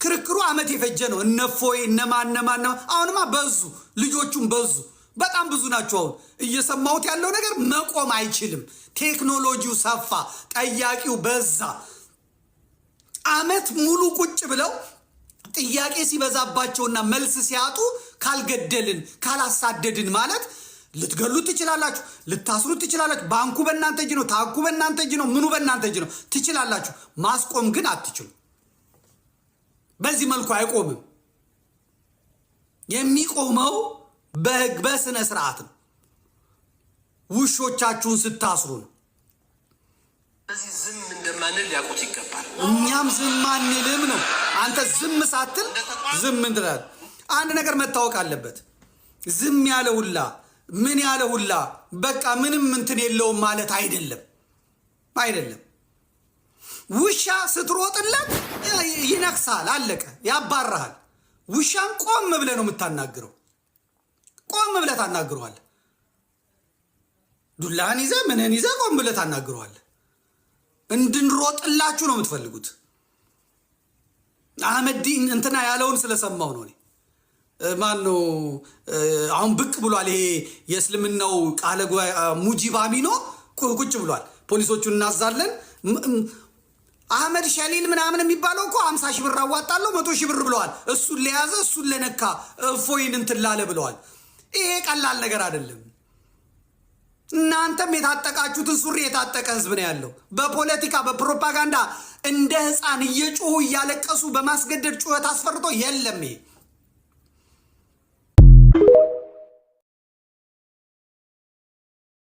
ክርክሩ አመት የፈጀ ነው። እነፎይ እነማን አሁንማ በዙ፣ ልጆቹም በዙ፣ በጣም ብዙ ናቸው። አሁን እየሰማሁት ያለው ነገር መቆም አይችልም። ቴክኖሎጂው ሰፋ፣ ጠያቂው በዛ። አመት ሙሉ ቁጭ ብለው ጥያቄ ሲበዛባቸውና መልስ ሲያጡ ካልገደልን ካላሳደድን ማለት ልትገሉት ትችላላችሁ፣ ልታስሩት ትችላላችሁ። ባንኩ በእናንተ እጅ ነው፣ ታኩ በእናንተ እጅ ነው፣ ምኑ በእናንተ እጅ ነው። ትችላላችሁ፣ ማስቆም ግን አትችሉ። በዚህ መልኩ አይቆምም። የሚቆመው በህግ በስነ ስርዓት ነው። ውሾቻችሁን ስታስሩ ነው። ስለዚህ ዝም እንደማንል ሊያውቁት ይገባል። እኛም ዝም አንልም ነው። አንተ ዝም ሳትል ዝም እንትላል። አንድ ነገር መታወቅ አለበት። ዝም ያለ ሁላ ምን ያለ ሁላ በቃ ምንም እንትን የለውም ማለት አይደለም። ውሻ ስትሮጥለት ይነክሳል፣ አለቀ፣ ያባራሃል። ውሻን ቆም ብለህ ነው የምታናግረው። ቆም ብለህ ታናግረዋለህ። ዱላህን ይዘህ ምንህን ይዘህ ቆም ብለህ ታናግረዋለህ። እንድንሮጥላችሁ ነው የምትፈልጉት። አህመድ እንትና ያለውን ስለሰማው ነው። ማነው አሁን ብቅ ብሏል። ይሄ የእስልምናው ቃለ ሙጂብ አሚኖ ቁጭ ብሏል። ፖሊሶቹን እናዛለን። አህመድ ሸሊል ምናምን የሚባለው እኮ 50 ሺህ ብር አዋጣለሁ 100 ሺህ ብር ብለዋል። እሱን ለያዘ እሱን ለነካ እፎይን እንትን ላለ ብለዋል። ይሄ ቀላል ነገር አይደለም። እናንተም የታጠቃችሁትን ሱሪ የታጠቀ ህዝብ ነው ያለው። በፖለቲካ በፕሮፓጋንዳ እንደ ህፃን እየጮሁ እያለቀሱ በማስገደድ ጩኸት አስፈርቶ የለም። ይሄ